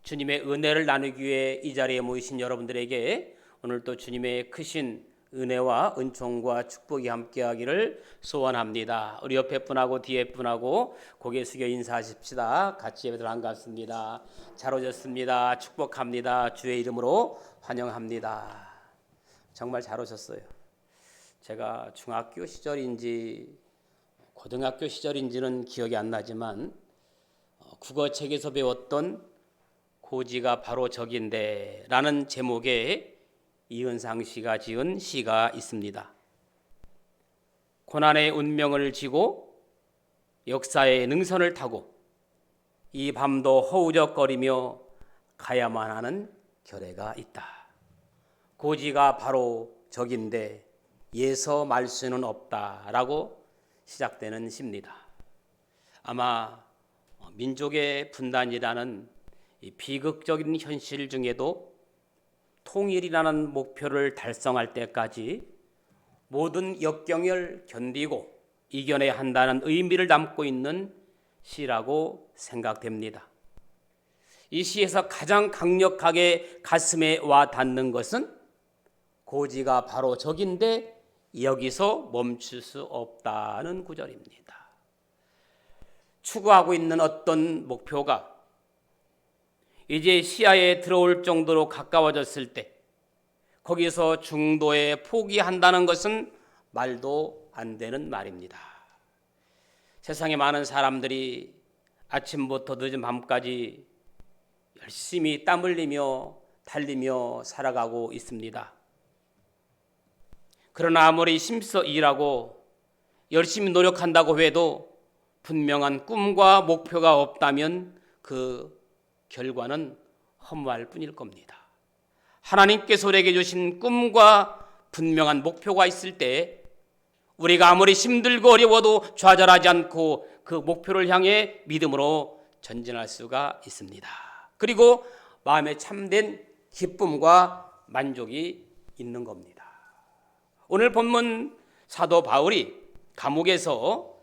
주님의 은혜를 나누기 위해 이 자리에 모이신 여러분들에게 오늘 또 주님의 크신 은혜와 은총과 축복이 함께하기를 소원합니다. 우리 옆에 분하고 뒤에 분하고 고개 숙여 인사하십시다. 같이 예배들 반갑습니다. 잘 오셨습니다. 축복합니다. 주의 이름으로 환영합니다. 정말 잘 오셨어요. 제가 중학교 시절인지 고등학교 시절인지는 기억이 안 나지만 국어책에서 배웠던 고지가 바로 적인데 라는 제목의 이은상 씨가 지은 시가 있습니다. 고난의 운명을 지고 역사의 능선을 타고 이 밤도 허우적거리며 가야만 하는 결례가 있다. 고지가 바로 적인데 예서 말 수는 없다라고 시작되는 시입니다. 아마 민족의 분단이라는 이 비극적인 현실 중에도 통일이라는 목표를 달성할 때까지 모든 역경을 견디고 이겨내야 한다는 의미를 담고 있는 시라고 생각됩니다. 이 시에서 가장 강력하게 가슴에 와 닿는 것은 고지가 바로 적인데 여기서 멈출 수 없다는 구절입니다. 추구하고 있는 어떤 목표가 이제 시야에 들어올 정도로 가까워졌을 때 거기서 중도에 포기한다는 것은 말도 안 되는 말입니다. 세상에 많은 사람들이 아침부터 늦은 밤까지 열심히 땀 흘리며 달리며 살아가고 있습니다. 그러나 아무리 힘써 일하고 열심히 노력한다고 해도 분명한 꿈과 목표가 없다면 그 결과는 허무할 뿐일 겁니다. 하나님께서 우리에게 주신 꿈과 분명한 목표가 있을 때 우리가 아무리 힘들고 어려워도 좌절하지 않고 그 목표를 향해 믿음으로 전진할 수가 있습니다. 그리고 마음에 참된 기쁨과 만족이 있는 겁니다. 오늘 본문 사도 바울이 감옥에서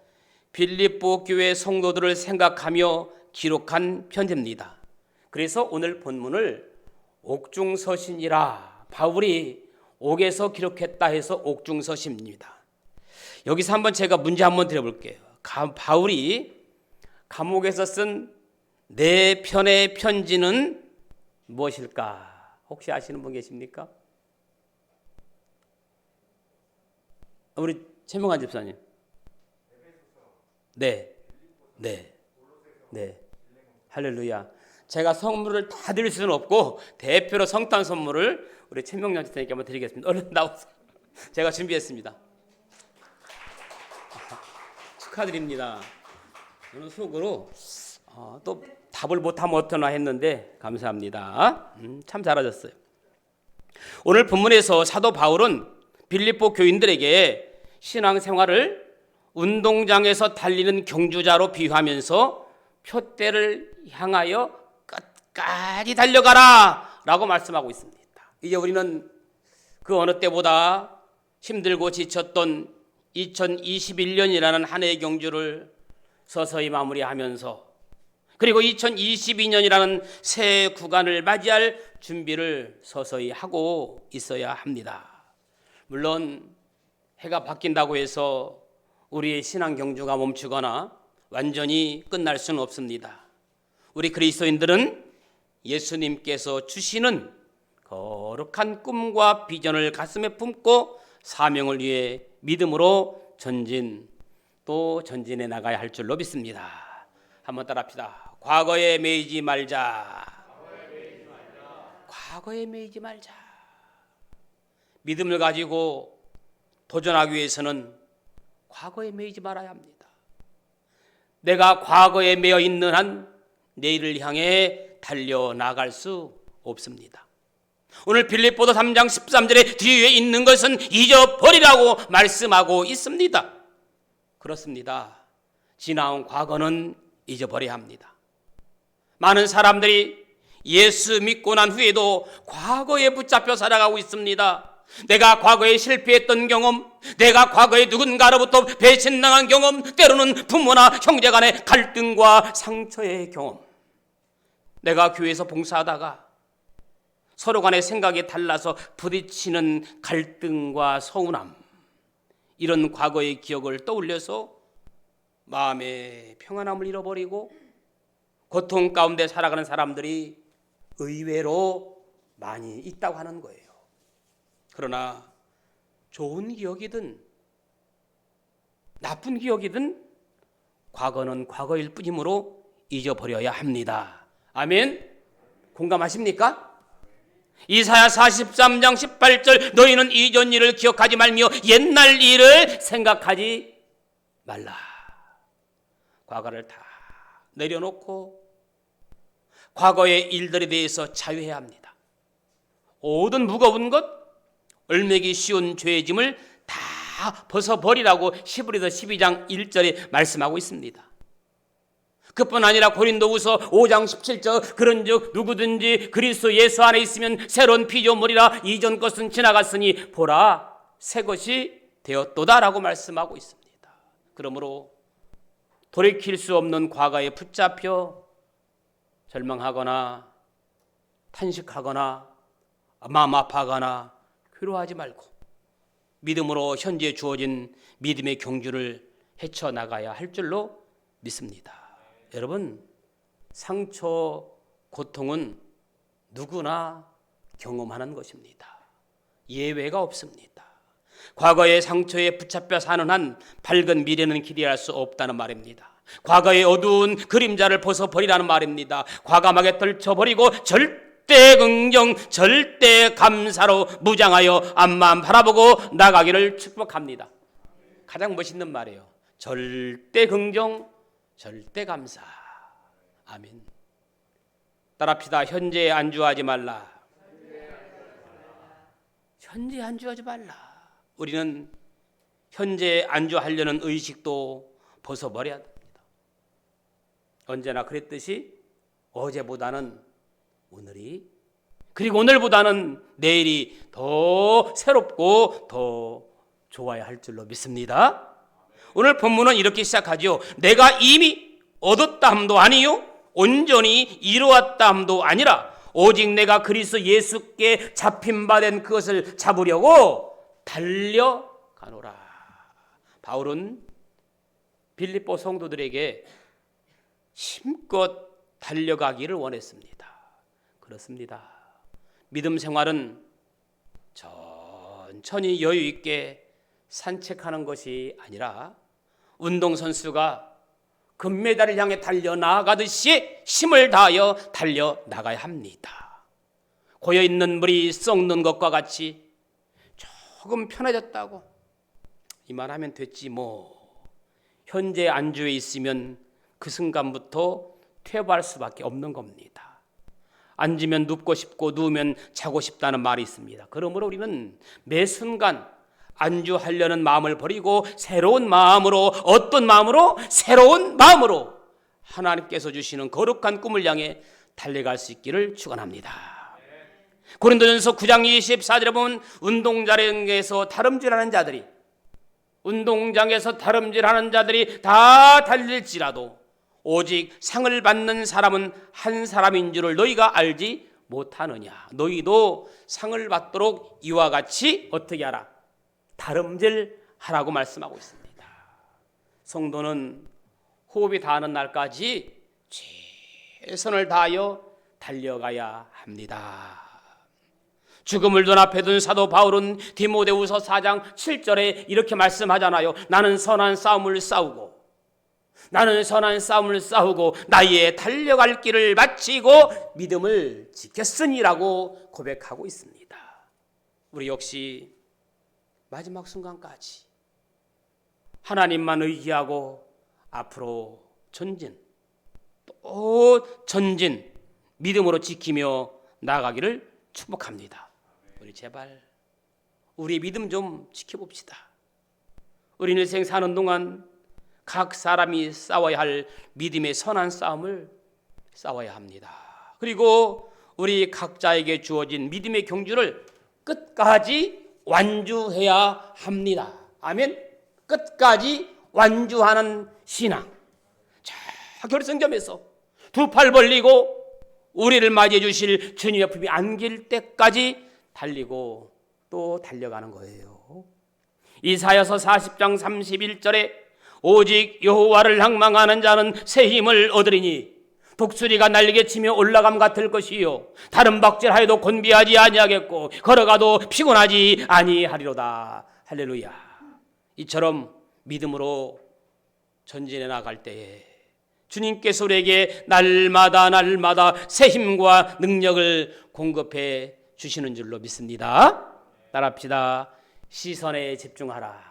빌립보 교회 성도들을 생각하며 기록한 편지입니다. 그래서 오늘 본문을 옥중서신이라 바울이 옥에서 기록했다 해서 옥중서신입니다. 여기서 한번 제가 문제 한번 드려볼게요. 바울이 감옥에서 쓴 네 편의 편지는 무엇일까? 혹시 아시는 분 계십니까? 우리 최명환 집사님. 네. 할렐루야. 제가 선물을 다 드릴 수는 없고 대표로 성탄 선물을 우리 최명환 집사님께 한번 드리겠습니다. 얼른 나오세요. 제가 준비했습니다. 축하드립니다. 저는 속으로 또 답을 못하면 어떠나 했는데 감사합니다. 참 잘하셨어요. 오늘 본문에서 사도 바울은 빌립보 교인들에게 신앙생활을 운동장에서 달리는 경주자로 비유하면서 표대를 향하여 끝까지 달려가라 라고 말씀하고 있습니다. 이제 우리는 그 어느 때보다 힘들고 지쳤던 2021년이라는 한 해의 경주를 서서히 마무리하면서 그리고 2022년이라는 새 구간을 맞이할 준비를 서서히 하고 있어야 합니다. 물론 해가 바뀐다고 해서 우리의 신앙 경주가 멈추거나 완전히 끝날 수는 없습니다. 우리 그리스도인들은 예수님께서 주시는 거룩한 꿈과 비전을 가슴에 품고 사명을 위해 믿음으로 전진해 나가야 할 줄로 믿습니다. 한번 따라합시다. 과거에 매이지 말자. 과거에 매이지 말자. 믿음을 가지고 도전하기 위해서는 과거에 매이지 말아야 합니다. 내가 과거에 매여 있는 한 내일을 향해 달려나갈 수 없습니다. 오늘 빌립보서 3장 13절에 뒤에 있는 것은 잊어버리라고 말씀하고 있습니다. 그렇습니다. 지나온 과거는 잊어버려야 합니다. 많은 사람들이 예수 믿고 난 후에도 과거에 붙잡혀 살아가고 있습니다. 내가 과거에 실패했던 경험, 내가 과거에 누군가로부터 배신당한 경험, 때로는 부모나 형제 간의 갈등과 상처의 경험, 내가 교회에서 봉사하다가 서로 간의 생각이 달라서 부딪히는 갈등과 서운함, 이런 과거의 기억을 떠올려서 마음의 평안함을 잃어버리고 고통 가운데 살아가는 사람들이 의외로 많이 있다고 하는 거예요. 그러나 좋은 기억이든 나쁜 기억이든 과거는 과거일 뿐이므로 잊어버려야 합니다. 아멘? 공감하십니까? 이사야 43장 18절, 너희는 이전 일을 기억하지 말며 옛날 일을 생각하지 말라. 과거를 다 내려놓고 과거의 일들에 대해서 자유해야 합니다. 모든 무거운 것, 얼매기 쉬운 죄의 짐을 다 벗어버리라고 히브리서 12장 1절에 말씀하고 있습니다. 그뿐 아니라 고린도후서 5장 17절, 그런즉 누구든지 그리스도 예수 안에 있으면 새로운 피조물이라, 이전 것은 지나갔으니 보라 새 것이 되었도다라고 말씀하고 있습니다. 그러므로 돌이킬 수 없는 과거에 붙잡혀 절망하거나 탄식하거나 마음 아파하거나 괴로워하지 말고 믿음으로 현재 주어진 믿음의 경주를 헤쳐나가야 할 줄로 믿습니다. 여러분, 상처, 고통은 누구나 경험하는 것입니다. 예외가 없습니다. 과거의 상처에 붙잡혀 사는 한 밝은 미래는 기대할 수 없다는 말입니다. 과거의 어두운 그림자를 벗어버리라는 말입니다. 과감하게 떨쳐버리고 절대 긍정, 절대 감사로 무장하여 앞만 바라보고 나가기를 축복합니다. 가장 멋있는 말이에요. 절대 긍정, 절대 감사. 아멘. 따라합시다. 현재에 안주하지 말라. 현재에 안주하지 말라. 우리는 현재에 안주하려는 의식도 벗어버려야 됩니다. 언제나 그랬듯이 어제보다는 오늘이, 그리고 오늘보다는 내일이 더 새롭고 더 좋아야 할 줄로 믿습니다. 오늘 본문은 이렇게 시작하죠. 내가 이미 얻었다 함도 아니요 온전히 이루었다 함도 아니라 오직 내가 그리스도 예수께 잡힌 바 된 그것을 잡으려고 달려가노라. 바울은 빌립보 성도들에게 힘껏 달려가기를 원했습니다. 그렇습니다. 믿음 생활은 천천히 여유 있게 산책하는 것이 아니라 운동선수가 금메달을 향해 달려나가듯이 힘을 다하여 달려나가야 합니다. 고여있는 물이 썩는 것과 같이 조금 편해졌다고 이만하면 됐지 뭐. 현재 안주에 있으면 그 순간부터 퇴보할 수밖에 없는 겁니다. 앉으면 눕고 싶고 누우면 자고 싶다는 말이 있습니다. 그러므로 우리는 매 순간 안주하려는 마음을 버리고 새로운 마음으로, 어떤 마음으로? 새로운 마음으로 하나님께서 주시는 거룩한 꿈을 향해 달려갈 수 있기를 축원합니다. 고린도전서 9장 24절에 보면 운동장에서 다름질하는 자들이 다 달릴지라도 오직 상을 받는 사람은 한 사람인 줄을 너희가 알지 못하느냐. 너희도 상을 받도록 이와 같이 어떻게 하라? 다름질하라고 말씀하고 있습니다. 성도는 호흡이 닿는 날까지 최선을 다하여 달려가야 합니다. 죽음을 눈앞에 둔 사도 바울은 디모데후서 4장 7절에 이렇게 말씀하잖아요. 나는 선한 싸움을 싸우고 나의 달려갈 길을 마치고 믿음을 지켰으니라고 고백하고 있습니다. 우리 역시 마지막 순간까지 하나님만 의지하고 앞으로 전진, 또 전진, 믿음으로 지키며 나아가기를 축복합니다. 우리 제발 우리 믿음 좀 지켜봅시다. 우리 인생 사는 동안 각 사람이 싸워야 할 믿음의 선한 싸움을 싸워야 합니다. 그리고 우리 각자에게 주어진 믿음의 경주를 끝까지 완주해야 합니다. 아멘. 끝까지 완주하는 신앙. 자, 결승점에서 두 팔 벌리고 우리를 맞이해 주실 주님의 품이 안길 때까지 달리고 또 달려가는 거예요. 이사야서 40장 31절에 오직 여호와를 향망하는 자는 새 힘을 얻으리니 독수리가 날개치며 올라감 같을 것이요 다른 박질하여도 곤비하지 아니하겠고 걸어가도 피곤하지 아니하리로다. 할렐루야. 이처럼 믿음으로 전진해 나갈 때에 주님께서 우리에게 날마다 새 힘과 능력을 공급해 주시는 줄로 믿습니다. 따라합시다. 시선에 집중하라.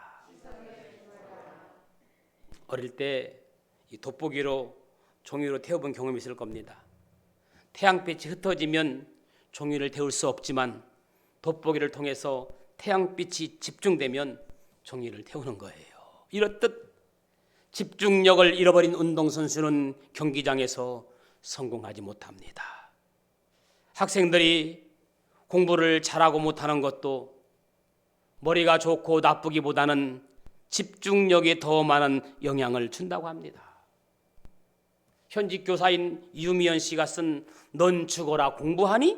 어릴 때 이 돋보기로 종이로 태워본 경험이 있을 겁니다. 태양빛이 흩어지면 종이를 태울 수 없지만 돋보기를 통해서 태양빛이 집중되면 종이를 태우는 거예요. 이렇듯 집중력을 잃어버린 운동선수는 경기장에서 성공하지 못합니다. 학생들이 공부를 잘하고 못하는 것도 머리가 좋고 나쁘기보다는 집중력에 더 많은 영향을 준다고 합니다. 현직 교사인 유미연 씨가 쓴 넌 죽어라 공부하니?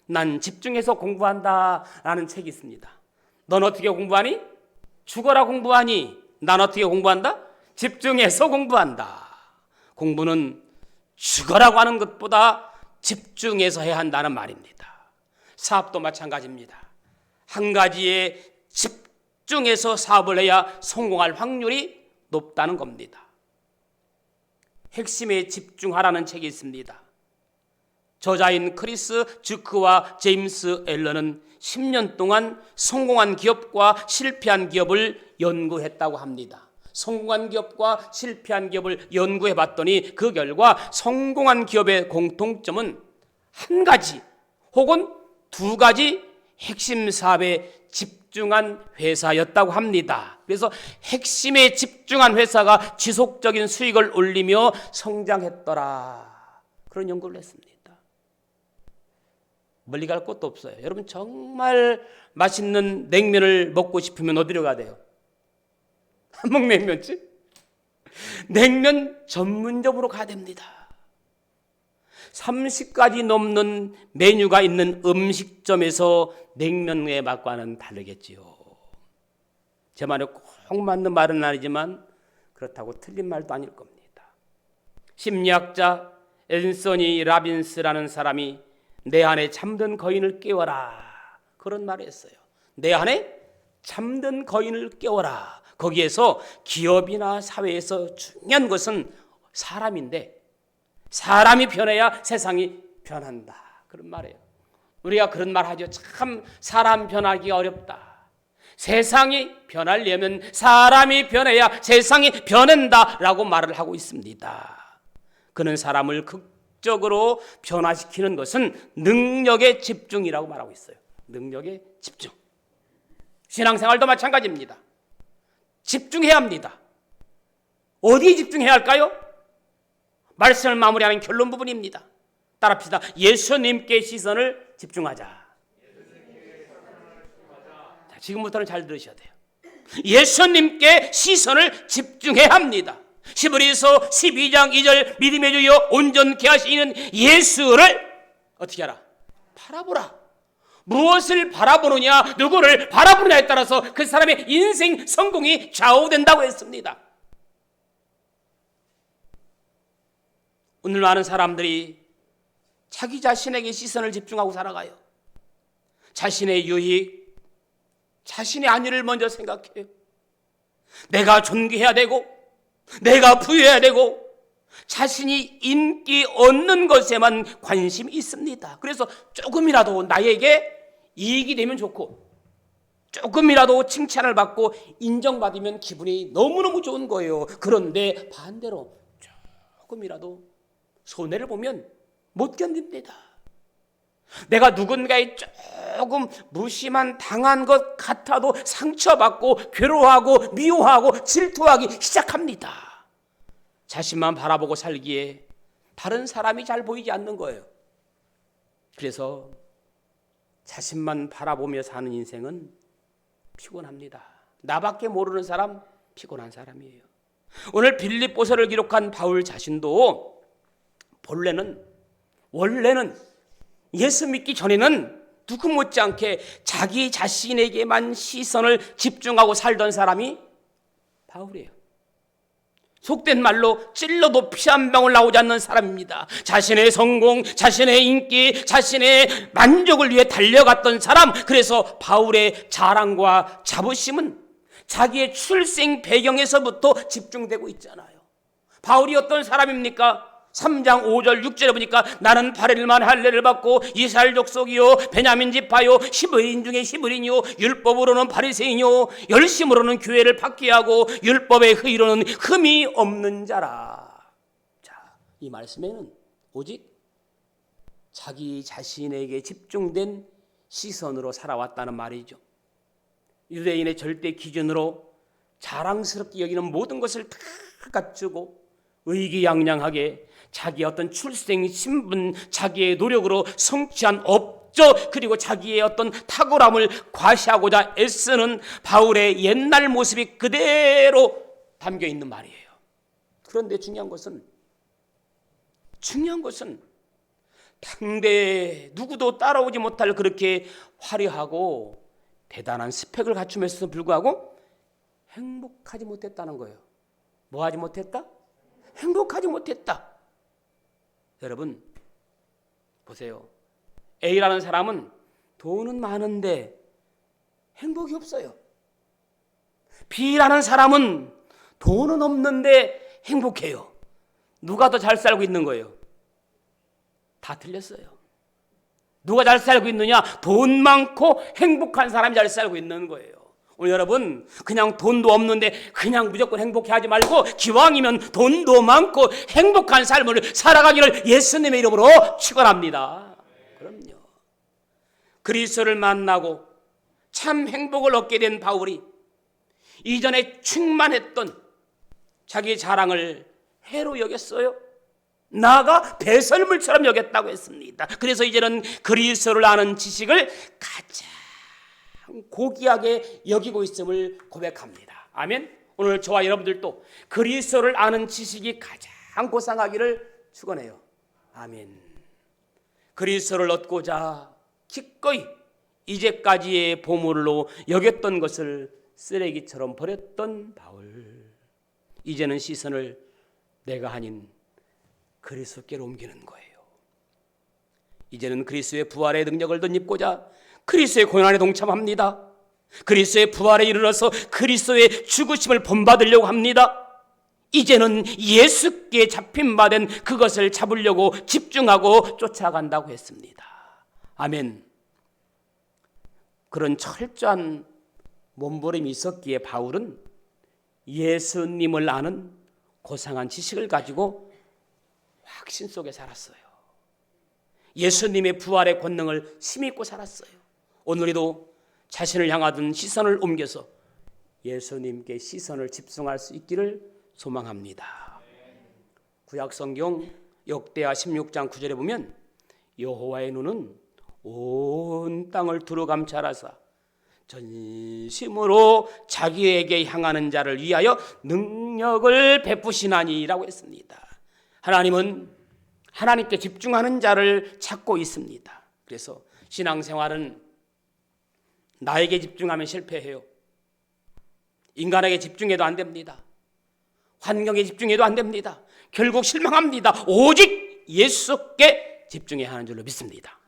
난 집중해서 공부한다 라는 책이 있습니다. 넌 어떻게 공부하니? 죽어라 공부하니? 난 어떻게 공부한다? 집중해서 공부한다. 공부는 죽어라고 하는 것보다 집중해서 해야 한다는 말입니다. 사업도 마찬가지입니다. 한 가지에 집중해서 사업을 해야 성공할 확률이 높다는 겁니다. 핵심에 집중하라는 책이 있습니다. 저자인 크리스 주크와 제임스 앨런은 10년 동안 성공한 기업과 실패한 기업을 연구했다고 합니다. 성공한 기업과 실패한 기업을 연구해 봤더니 그 결과 성공한 기업의 공통점은 한 가지 혹은 두 가지 핵심 사업에 집중한 회사였다고 합니다. 그래서 핵심에 집중한 회사가 지속적인 수익을 올리며 성장했더라. 그런 연구를 했습니다. 멀리 갈 곳도 없어요. 여러분 정말 맛있는 냉면을 먹고 싶으면 어디로 가야 돼요? 한목냉면집? 냉면 전문점으로 가야 됩니다. 30가지 넘는 메뉴가 있는 음식점에서 냉면의 맛과는 다르겠지요. 제 말에 꼭 맞는 말은 아니지만 그렇다고 틀린 말도 아닐 겁니다. 심리학자 앤서니 라빈스라는 사람이 내 안에 잠든 거인을 깨워라 그런 말을 했어요. 내 안에 잠든 거인을 깨워라. 거기에서 기업이나 사회에서 중요한 것은 사람인데 사람이 변해야 세상이 변한다. 그런 말이에요. 우리가 그런 말 하죠. 참 사람 변하기가 어렵다. 세상이 변하려면 사람이 변해야 세상이 변한다라고 말을 하고 있습니다. 그는 사람을 극적으로 변화시키는 것은 능력의 집중이라고 말하고 있어요. 능력의 집중. 신앙생활도 마찬가지입니다. 집중해야 합니다. 어디에 집중해야 할까요? 말씀을 마무리하는 결론 부분입니다. 따라합시다. 예수님께 시선을 집중하자. 자, 지금부터는 잘 들으셔야 돼요. 예수님께 시선을 집중해야 합니다. 히브리서 12장 2절 믿음의 주여 온전케 하시는 예수를 어떻게 하라? 바라보라. 무엇을 바라보느냐, 누구를 바라보느냐에 따라서 그 사람의 인생 성공이 좌우된다고 했습니다. 오늘 많은 사람들이 자기 자신에게 시선을 집중하고 살아가요. 자신의 유익, 자신의 안위를 먼저 생각해요. 내가 존귀해야 되고 내가 부유해야 되고 자신이 인기 얻는 것에만 관심이 있습니다. 그래서 조금이라도 나에게 이익이 되면 좋고 조금이라도 칭찬을 받고 인정받으면 기분이 너무너무 좋은 거예요. 그런데 반대로 조금이라도 손해를 보면 못 견딥니다. 내가 누군가에 조금 무심한 당한 것 같아도 상처받고 괴로워하고 미워하고 질투하기 시작합니다. 자신만 바라보고 살기에 다른 사람이 잘 보이지 않는 거예요. 그래서 자신만 바라보며 사는 인생은 피곤합니다. 나밖에 모르는 사람 피곤한 사람이에요. 오늘 빌립보서를 기록한 바울 자신도 본래는 원래는 예수 믿기 전에는 누구 못지않게 자기 자신에게만 시선을 집중하고 살던 사람이 바울이에요. 속된 말로 찔러도 피 한 방울 나오지 않는 사람입니다. 자신의 성공, 자신의 인기, 자신의 만족을 위해 달려갔던 사람. 그래서 바울의 자랑과 자부심은 자기의 출생 배경에서부터 집중되고 있잖아요. 바울이 어떤 사람입니까? 3장 5절 6절에 보니까 나는 8일만 할례를 받고 이스라엘 족속이요 베냐민 지파요 히브리인 중에 히브리인이요 율법으로는 바리새인이요 열심으로는 교회를 박해하고 율법의 의로는 흠이 없는 자라. 자, 이 말씀에는 오직 자기 자신에게 집중된 시선으로 살아왔다는 말이죠. 유대인의 절대 기준으로 자랑스럽게 여기는 모든 것을 다 갖추고 의기양양하게 자기의 어떤 출생, 신분, 자기의 노력으로 성취한 업적, 그리고 자기의 어떤 탁월함을 과시하고자 애쓰는 바울의 옛날 모습이 그대로 담겨 있는 말이에요. 그런데 중요한 것은 당대 누구도 따라오지 못할 그렇게 화려하고 대단한 스펙을 갖춤에도 불구하고 행복하지 못했다는 거예요. 뭐 하지 못했다? 행복하지 못했다. 여러분 보세요. A라는 사람은 돈은 많은데 행복이 없어요. B라는 사람은 돈은 없는데 행복해요. 누가 더 잘 살고 있는 거예요? 다 틀렸어요. 누가 잘 살고 있느냐? 돈 많고 행복한 사람이 잘 살고 있는 거예요. 오늘 여러분 그냥 돈도 없는데 그냥 무조건 행복해 하지 말고 기왕이면 돈도 많고 행복한 삶을 살아가기를 예수님의 이름으로 축원합니다. 그럼요. 그리스도를 만나고 참 행복을 얻게 된 바울이 이전에 충만했던 자기 자랑을 해로 여겼어요. 나아가 배설물처럼 여겼다고 했습니다. 그래서 이제는 그리스도를 아는 지식을 가장 고귀하게 여기고 있음을 고백합니다. 아멘. 오늘 저와 여러분들도 그리스도를 아는 지식이 가장 고상하기를 축원해요. 아멘. 그리스도를 얻고자 기꺼이 이제까지의 보물로 여겼던 것을 쓰레기처럼 버렸던 바울. 이제는 시선을 내가 아닌 그리스도께로 옮기는 거예요. 이제는 그리스도의 부활의 능력을 덧입고자 그리스도의 고난에 동참합니다. 그리스도의 부활에 이르러서 그리스도의 죽으심을 본받으려고 합니다. 이제는 예수께 잡힌 바 된 그것을 잡으려고 집중하고 쫓아간다고 했습니다. 아멘. 그런 철저한 몸부림이 있었기에 바울은 예수님을 아는 고상한 지식을 가지고 확신 속에 살았어요. 예수님의 부활의 권능을 힘입고 살았어요. 오늘에도 자신을 향하던 시선을 옮겨서 예수님께 시선을 집중할 수 있기를 소망합니다. 구약성경 역대하 16장 9절에 보면 여호와의 눈은 온 땅을 두루 감찰하사 전심으로 자기에게 향하는 자를 위하여 능력을 베푸시나니라고 했습니다. 하나님은 하나님께 집중하는 자를 찾고 있습니다. 그래서 신앙생활은 나에게 집중하면 실패해요. 인간에게 집중해도 안 됩니다. 환경에 집중해도 안 됩니다. 결국 실망합니다. 오직 예수께 집중해야 하는 줄로 믿습니다.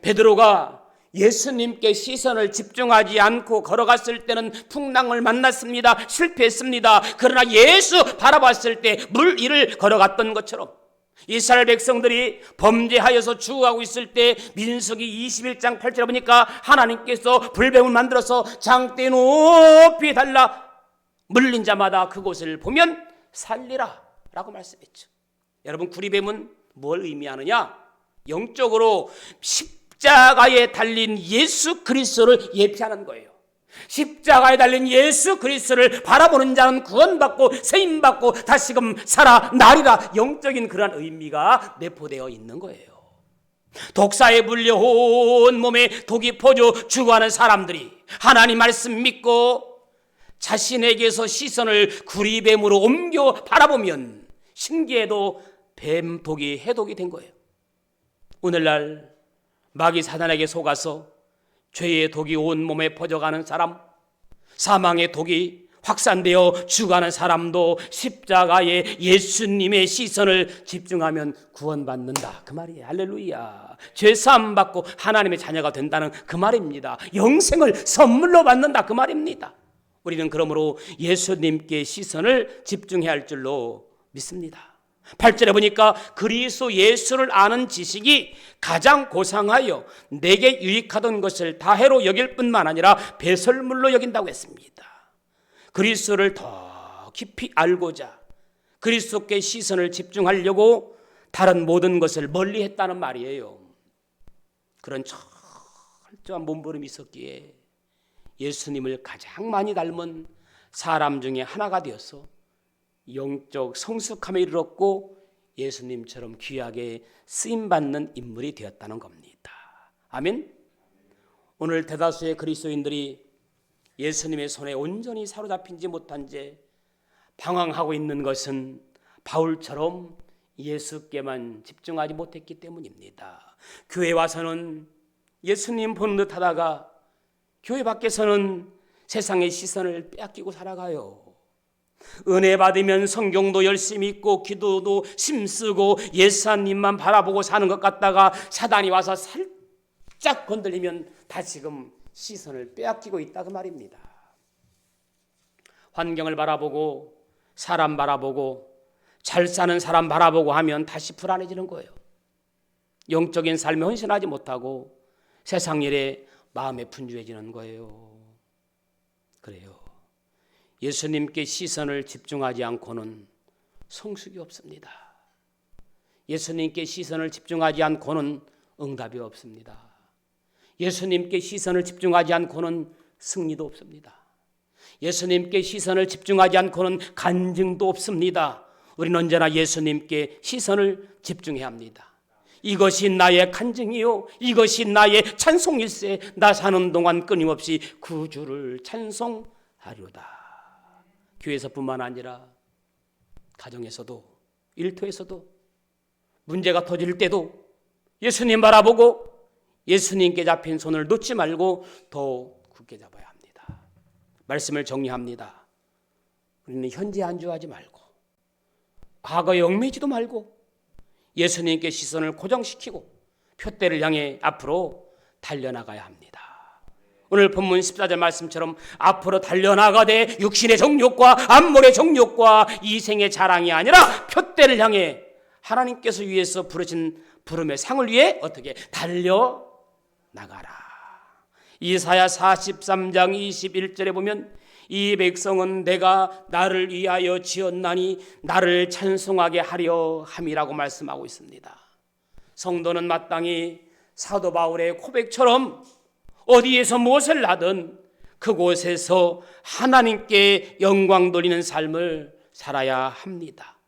베드로가 예수님께 시선을 집중하지 않고 걸어갔을 때는 풍랑을 만났습니다. 실패했습니다. 그러나 예수 바라봤을 때 물 위를 걸어갔던 것처럼 이스라엘 백성들이 범죄하여서 죽어가고 있을 때 민수기 21장 8절에 보니까 하나님께서 불뱀을 만들어서 장대 높이 달라 물린 자마다 그곳을 보면 살리라 라고 말씀했죠. 여러분 구리뱀은 뭘 의미하느냐? 영적으로 십자가에 달린 예수 그리스도를 예표하는 거예요. 십자가에 달린 예수 그리스도를 바라보는 자는 구원받고 세임받고 다시금 살아나리라. 영적인 그런 의미가 내포되어 있는 거예요. 독사에 물려 온 몸에 독이 퍼져 죽어가는 사람들이 하나님 말씀 믿고 자신에게서 시선을 구리뱀으로 옮겨 바라보면 신기해도 뱀독이 해독이 된 거예요. 오늘날 마귀 사단에게 속아서 죄의 독이 온 몸에 퍼져가는 사람, 사망의 독이 확산되어 죽어가는 사람도 십자가에 예수님의 시선을 집중하면 구원받는다, 그 말이에요. 할렐루야. 죄사함 받고 하나님의 자녀가 된다는 그 말입니다. 영생을 선물로 받는다, 그 말입니다. 우리는 그러므로 예수님께 시선을 집중해야 할 줄로 믿습니다. 8절에 보니까 그리스도 예수를 아는 지식이 가장 고상하여 내게 유익하던 것을 다해로 여길 뿐만 아니라 배설물로 여긴다고 했습니다. 그리스도를 더 깊이 알고자 그리스도께 시선을 집중하려고 다른 모든 것을 멀리했다는 말이에요. 그런 철저한 몸부림이 있었기에 예수님을 가장 많이 닮은 사람 중에 하나가 되어서 영적 성숙함에 이르렀고 예수님처럼 귀하게 쓰임받는 인물이 되었다는 겁니다. 아멘. 오늘 대다수의 그리스도인들이 예수님의 손에 온전히 사로잡히지 못한 채 방황하고 있는 것은 바울처럼 예수께만 집중하지 못했기 때문입니다. 교회 와서는 예수님 보는 듯 하다가 교회 밖에서는 세상의 시선을 빼앗기고 살아가요. 은혜 받으면 성경도 열심히 읽고 기도도 힘쓰고 예수님만 바라보고 사는 것 같다가 사단이 와서 살짝 건들리면 다시금 시선을 빼앗기고 있다, 그 말입니다. 환경을 바라보고 사람 바라보고 잘 사는 사람 바라보고 하면 다시 불안해지는 거예요. 영적인 삶에 헌신하지 못하고 세상 일에 마음에 분주해지는 거예요. 그래요. 예수님께 시선을 집중하지 않고는 성숙이 없습니다. 예수님께 시선을 집중하지 않고는 응답이 없습니다. 예수님께 시선을 집중하지 않고는 승리도 없습니다. 예수님께 시선을 집중하지 않고는 간증도 없습니다. 우리는 언제나 예수님께 시선을 집중해야 합니다. 이것이 나의 간증이요, 이것이 나의 찬송일세. 나 사는 동안 끊임없이 구주를 찬송하리로다. 교회에서뿐만 아니라 가정에서도 일터에서도 문제가 터질 때도 예수님 바라보고 예수님께 잡힌 손을 놓지 말고 더 굳게 잡아야 합니다. 말씀을 정리합니다. 우리는 현재 안주하지 말고 과거에 얽매이지도 말고 예수님께 시선을 고정시키고 표대를 향해 앞으로 달려나가야 합니다. 오늘 본문 14절 말씀처럼 앞으로 달려나가되 육신의 정욕과 안목의 정욕과 이생의 자랑이 아니라 표대를 향해 하나님께서 위에서 부르신 부름의 상을 위해 어떻게 달려나가라. 이사야 43장 21절에 보면 이 백성은 내가 나를 위하여 지었나니 나를 찬송하게 하려 함이라고 말씀하고 있습니다. 성도는 마땅히 사도 바울의 고백처럼 어디에서 무엇을 하든 그곳에서 하나님께 영광 돌리는 삶을 살아야 합니다.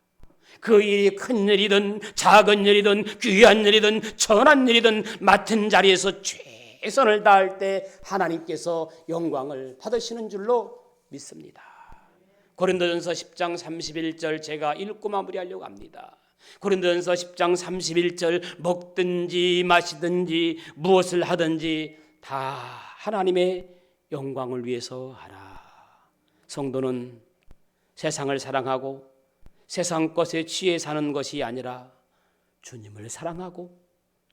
그 일이 큰 일이든 작은 일이든 귀한 일이든 천한 일이든 맡은 자리에서 최선을 다할 때 하나님께서 영광을 받으시는 줄로 믿습니다. 고린도전서 10장 31절 제가 읽고 마무리하려고 합니다. 고린도전서 10장 31절 먹든지 마시든지 무엇을 하든지 다 하나님의 영광을 위해서 하라. 성도는 세상을 사랑하고 세상 것에 취해 사는 것이 아니라 주님을 사랑하고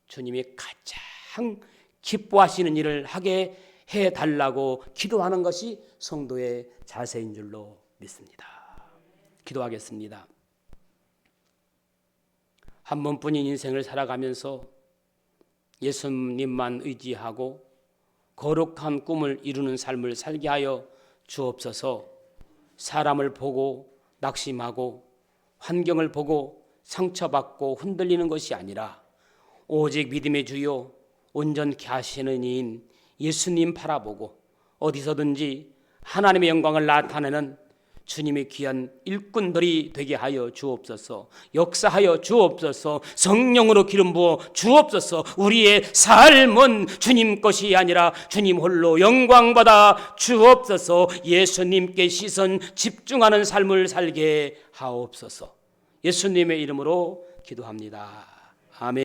주님이 가장 기뻐하시는 일을 하게 해달라고 기도하는 것이 성도의 자세인 줄로 믿습니다. 기도하겠습니다. 한 번뿐인 인생을 살아가면서 예수님만 의지하고 거룩한 꿈을 이루는 삶을 살게 하여 주옵소서. 사람을 보고 낙심하고 환경을 보고 상처받고 흔들리는 것이 아니라 오직 믿음의 주요 온전케 하시는 이인 예수님 바라보고 어디서든지 하나님의 영광을 나타내는 주님의 귀한 일꾼들이 되게 하여 주옵소서. 역사하여 주옵소서. 성령으로 기름 부어 주옵소서. 우리의 삶은 주님 것이 아니라 주님 홀로 영광받아 주옵소서. 예수님께 시선 집중하는 삶을 살게 하옵소서. 예수님의 이름으로 기도합니다.